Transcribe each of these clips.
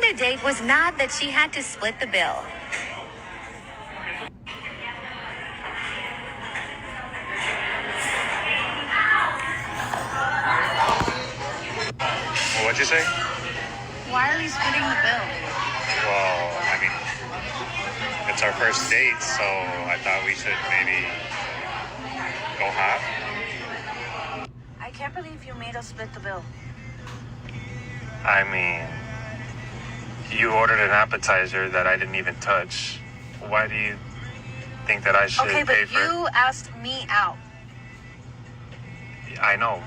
other date was not that she had to split the bill. What'd you say? Why are you splitting the bill? Well, I mean, it's our first date, so I thought we should maybe go half. I can't believe you made us split the bill. I mean, you ordered an appetizer that I didn't even touch. Why do you think that I should Okay, pay but for it? you asked me out. I know,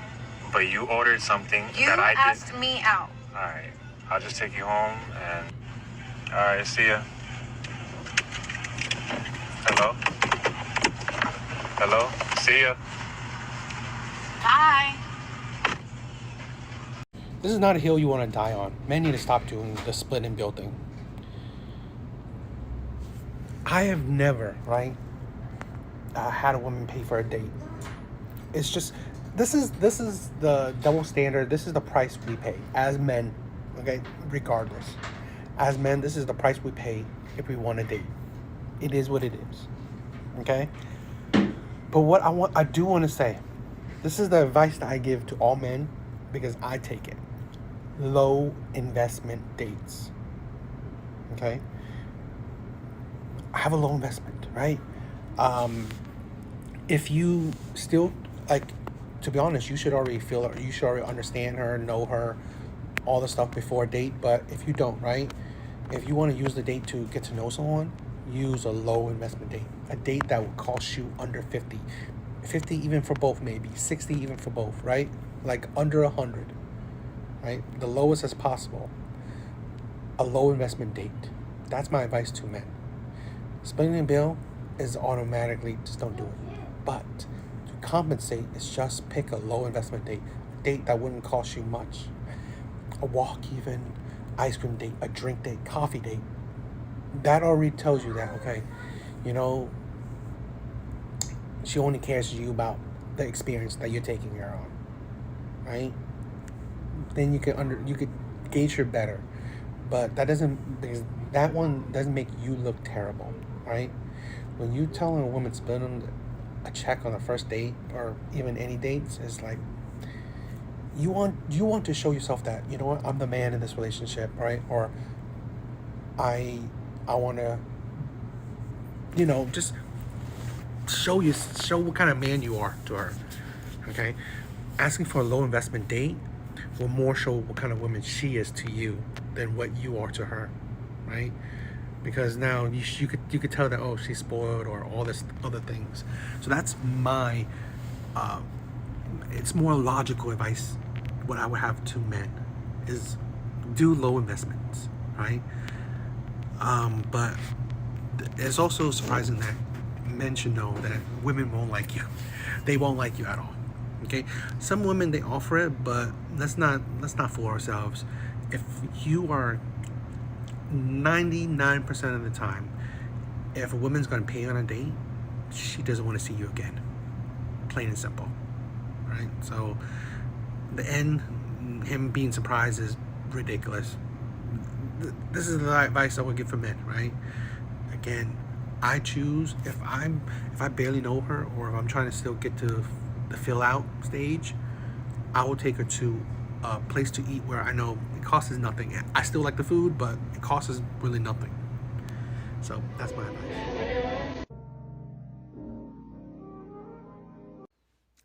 but you ordered something You that I asked me out. did. All right, I'll just take you home and... All right, see ya. Hello? Hello? See ya. Bye. This is not a hill you want to die on. Men need to stop doing the split and bill thing. I have never, right, had a woman pay for a date. It's just, this is the double standard. This is the price we pay as men, okay, regardless. As men, this is the price we pay if we want a date. It is what it is, okay? But what I do want to say, this is the advice that I give to all men because I take it. Low investment dates, okay? I have a low investment, right? If you still, like, to be honest, you should already feel her, you should already understand her, know her, all the stuff before a date. But if you don't, right? If you want to use the date to get to know someone, use a low investment date. A date that will cost you under 50. 50 even for both, maybe. 60 even for both, right? Like under 100, right? The lowest as possible. A low investment date. That's my advice to men. Splitting the bill is automatically, just don't do it. But to compensate is just pick a low investment date. A date that wouldn't cost you much. A walk even, ice cream date, a drink date, coffee date. That already tells you that, okay, you know, she only cares to you about the experience that you're taking her on, right? Then you could gauge her better. But that doesn't, because that one doesn't make you look terrible, right? When you telling a woman to split on a check on a first date or even any dates, it's like you want to show yourself that, you know what, I'm the man in this relationship, right? Or I want to, you know, just show what kind of man you are to her, okay? Asking for a low investment date will more show what kind of woman she is to you than what you are to her, right? Because now you could tell that, oh, she's spoiled or all this other things. So that's my it's more logical advice. What I would have to men is do low investments, right? But it's also surprising that men should know that women won't like you. They won't like you at all. Okay, some women, they offer it, but let's not fool ourselves. If you are 99% of the time, if a woman's gonna pay on a date, she doesn't want to see you again. Plain and simple, right? So the end, him being surprised is ridiculous. This is the advice I would give for men, right? Again, I choose if I barely know her, or if I'm trying to still get to the fill out stage, I will take her to a place to eat where I know it costs nothing. I still like the food, but it costs really nothing. So that's my advice.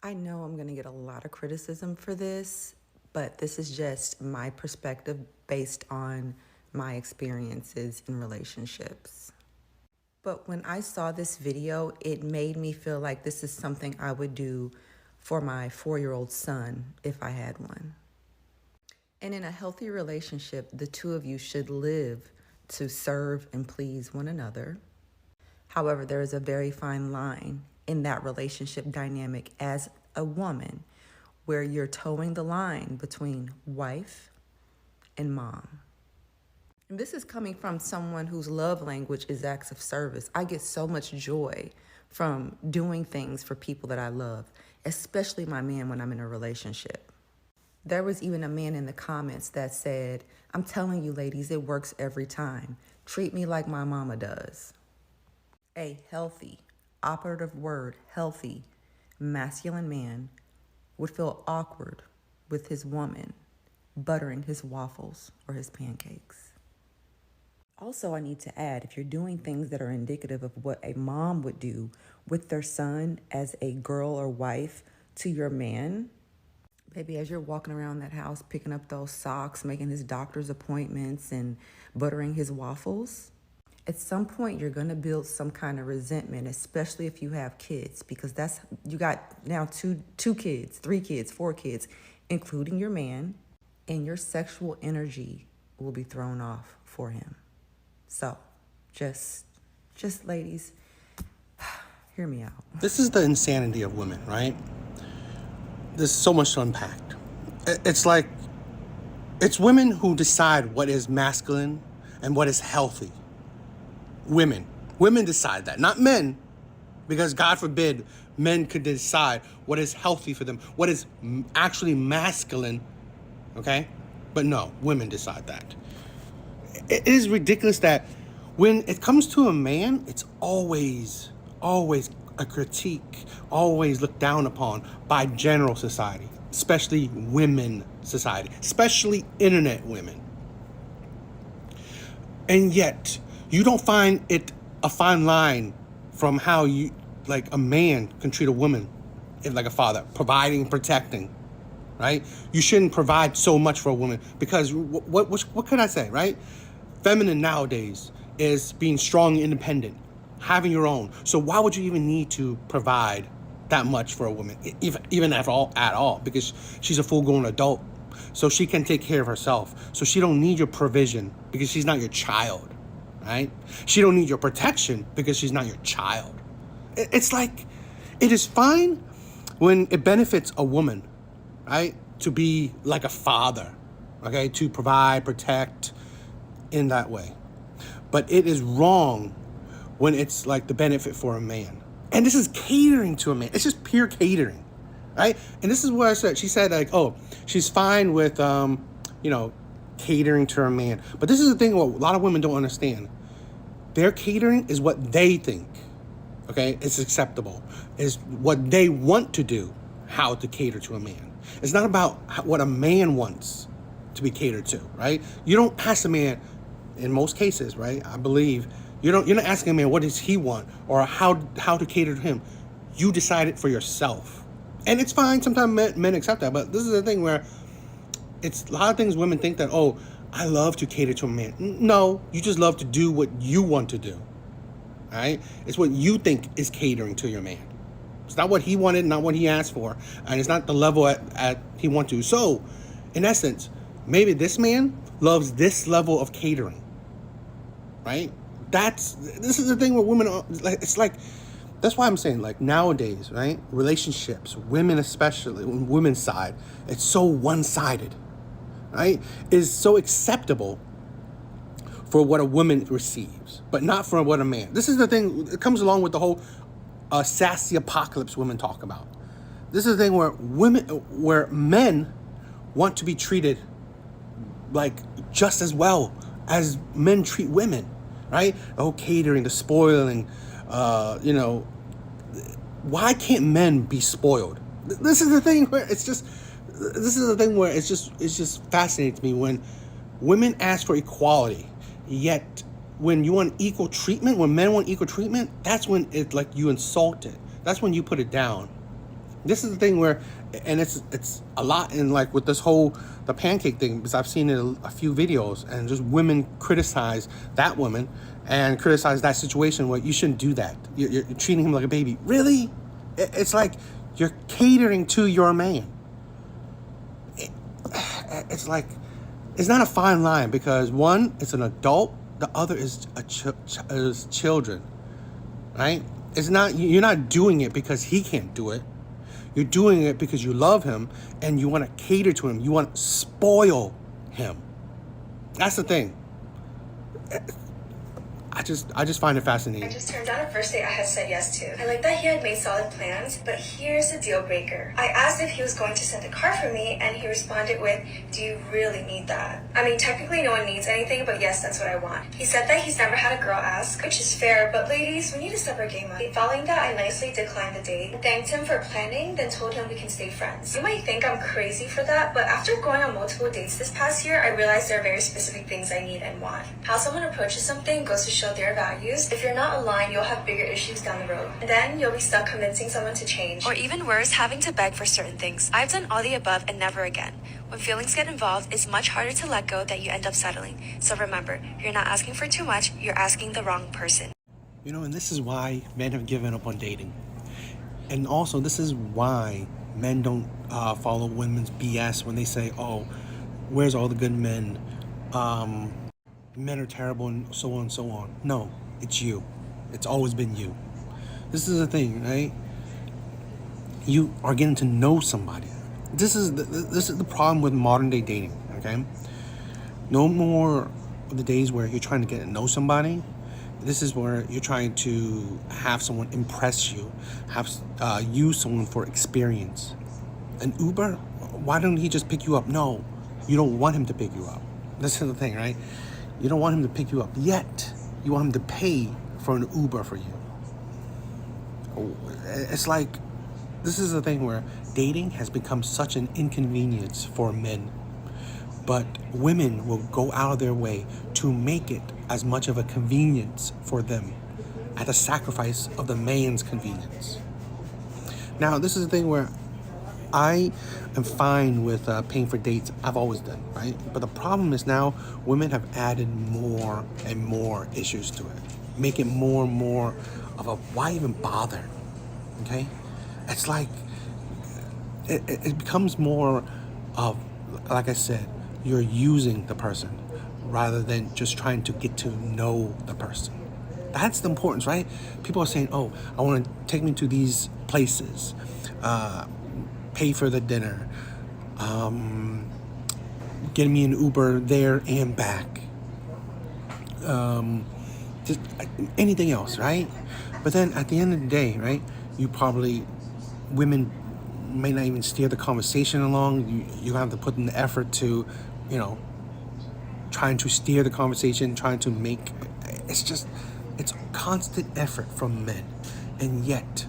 I know I'm going to get a lot of criticism for this, but this is just my perspective based on my experiences in relationships. But when I saw this video, it made me feel like this is something I would do for my 4-year-old son if I had one. And in a healthy relationship, the two of you should live to serve and please one another. However, there is a very fine line in that relationship dynamic as a woman where you're towing the line between wife and mom. And this is coming from someone whose love language is acts of service. I get so much joy from doing things for people that I love, especially my man when I'm in a relationship. There was even a man in the comments that said, I'm telling you, ladies, it works every time. Treat me like my mama does. A healthy, operative word, healthy, masculine man would feel awkward with his woman buttering his waffles or his pancakes. Also, I need to add, if you're doing things that are indicative of what a mom would do with their son as a girl or wife to your man, baby, as you're walking around that house, picking up those socks, making his doctor's appointments and buttering his waffles, at some point you're going to build some kind of resentment, especially if you have kids, because you got now two kids, 3 kids, 4 kids, including your man, and your sexual energy will be thrown off for him. So just ladies, hear me out. This is the insanity of women, right? There's so much to unpack. It's like, it's women who decide what is masculine and what is healthy. Women decide that, not men, because God forbid men could decide what is healthy for them, what is actually masculine, okay? But no, women decide that. It is ridiculous that when it comes to a man, it's always a critique, always looked down upon by general society, especially women society, especially internet women. And yet, you don't find it a fine line from how you, like, a man can treat a woman, like a father, providing, protecting, right? You shouldn't provide so much for a woman because what could I say, right? Feminine nowadays is being strong and independent, having your own. So why would you even need to provide that much for a woman, even at all? Because she's a full-grown adult, so she can take care of herself. So she don't need your provision because she's not your child, right? She don't need your protection because she's not your child. It's like, it is fine when it benefits a woman, right, to be like a father, okay, to provide, protect in that way. But it is wrong when it's like the benefit for a man. And this is catering to a man. It's just pure catering, right? And this is what I said. She said, like, oh, she's fine with, catering to her man. But this is the thing what a lot of women don't understand. Their catering is what they think, okay, is acceptable, is what they want to do, how to cater to a man. It's not about what a man wants to be catered to, right? You don't ask a man, in most cases, right, I believe, you're not asking a man what does he want or how to cater to him. You decide it for yourself. And it's fine, sometimes men accept that, but this is the thing where it's a lot of things women think that, oh, I love to cater to a man. No, you just love to do what you want to do, all right? It's what you think is catering to your man. It's not what he wanted, not what he asked for, and it's not the level at he wants to. So, in essence, maybe this man loves this level of catering, right? This is the thing where women are, like, it's like, that's why I'm saying, like, nowadays, right, relationships, women especially, on women's side, it's so one-sided, right? It's so acceptable for what a woman receives, but not for what a man. This is the thing, it comes along with the whole sassy apocalypse women talk about. This is the thing where men want to be treated like just as well as men treat women, right? Oh, catering, the spoiling, why can't men be spoiled? This is the thing where it just fascinates me when women ask for equality, yet when you want equal treatment, when men want equal treatment, that's when it's like you insult it. That's when you put it down. This is the thing where, and it's a lot in, like, with this whole, the pancake thing, because I've seen it in a few videos, and just women criticize that woman and criticize that situation where you shouldn't do that. You're treating him like a baby. Really? It's like you're catering to your man. It's like, it's not a fine line because one, it's an adult, the other is children, right? It's not, you're not doing it because he can't do it. You're doing it because you love him and you want to cater to him. You want to spoil him. That's the thing. I just find it I fascinating. just turned down a first date I had said yes to. I like that he had made solid plans, but here's the deal breaker. I asked if he was going to send a car for me, and he responded with, "Do you really need that?" I mean, technically no one needs anything, but yes, that's what I want. He said that he's never had a girl ask, which is fair, but ladies, we need to step our game up. Following that, I nicely declined the date, thanked him for planning, then told him we can stay friends. You might think I'm crazy for that, but after going on multiple dates this past year, I realized there are very specific things I need and want. How someone approaches something goes to show their values. If you're not aligned, you'll have bigger issues down the road. And then you'll be stuck convincing someone to change. Or even worse, having to beg for certain things. I've done all the above and never again. When feelings get involved, it's much harder to let go that you end up settling. So remember, you're not asking for too much, you're asking the wrong person. You know, and this is why men have given up on dating. And also, this is why men don't follow women's BS when they say, oh, where's all the good men? Men are terrible and so on and so on. No, it's you. It's always been you. This is the thing, right? You are getting to know somebody. This is the problem with modern day dating, okay? No more of the days where you're trying to get to know somebody. This is where you're trying to have someone impress you, have use someone for experience. An Uber, why don't he just pick you up? No, you don't want him to pick you up. This is the thing, right? You don't want him to pick you up, yet you want him to pay for an Uber for you. It's like, this is the thing where dating has become such an inconvenience for men. But women will go out of their way to make it as much of a convenience for them at the sacrifice of the man's convenience. Now, this is the thing where I am fine with paying for dates. I've always done, right? But the problem is now women have added more and more issues to it. Make it more and more of a, why even bother? Okay? It's like, it becomes more of, like I said, you're using the person rather than just trying to get to know the person. That's the importance, right? People are saying, oh, I want to take me to these places, pay for the dinner, get me an Uber there and back, just anything else, right? But then at the end of the day, right, women may not even steer the conversation along. You have to put in the effort to, trying to steer the conversation, trying to make, it's constant effort from men. And yet,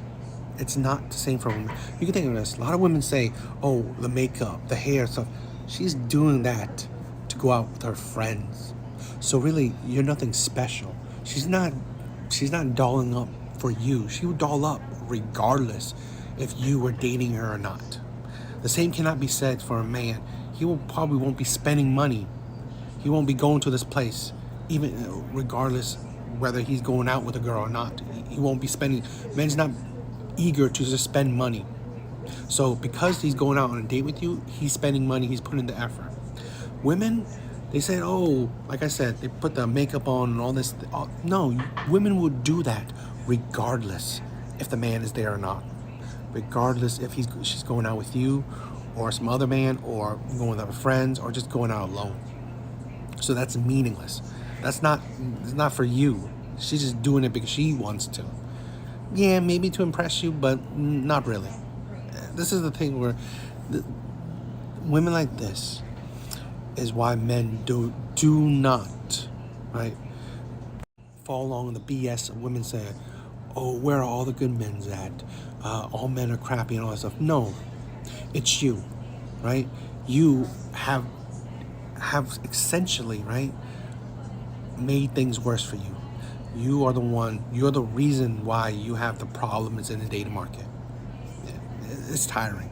it's not the same for women. You can think of this. A lot of women say, oh, the makeup, the hair stuff. She's doing that to go out with her friends. So really, you're nothing special. She's not dolling up for you. She would doll up regardless if you were dating her or not. The same cannot be said for a man. He probably won't be spending money. He won't be going to this place, even regardless whether he's going out with a girl or not. He won't be spending. Men's not eager to just spend money. So because he's going out on a date with you, he's spending money, he's putting the effort. Women, they said, oh, like I said, they put the makeup on and all this. No, women will do that regardless if the man is there or not. Regardless if she's going out with you or some other man or going with her friends or just going out alone. So that's meaningless. It's not for you. She's just doing it because she wants to. Yeah, maybe to impress you, but not really. This is the thing where women like this is why men do not, right, fall along the BS of women saying, oh, where are all the good men at? All men are crappy and all that stuff. No, it's you, right? You have essentially, right, made things worse for you. You're the reason why you have the problems in the dating market. It's tiring.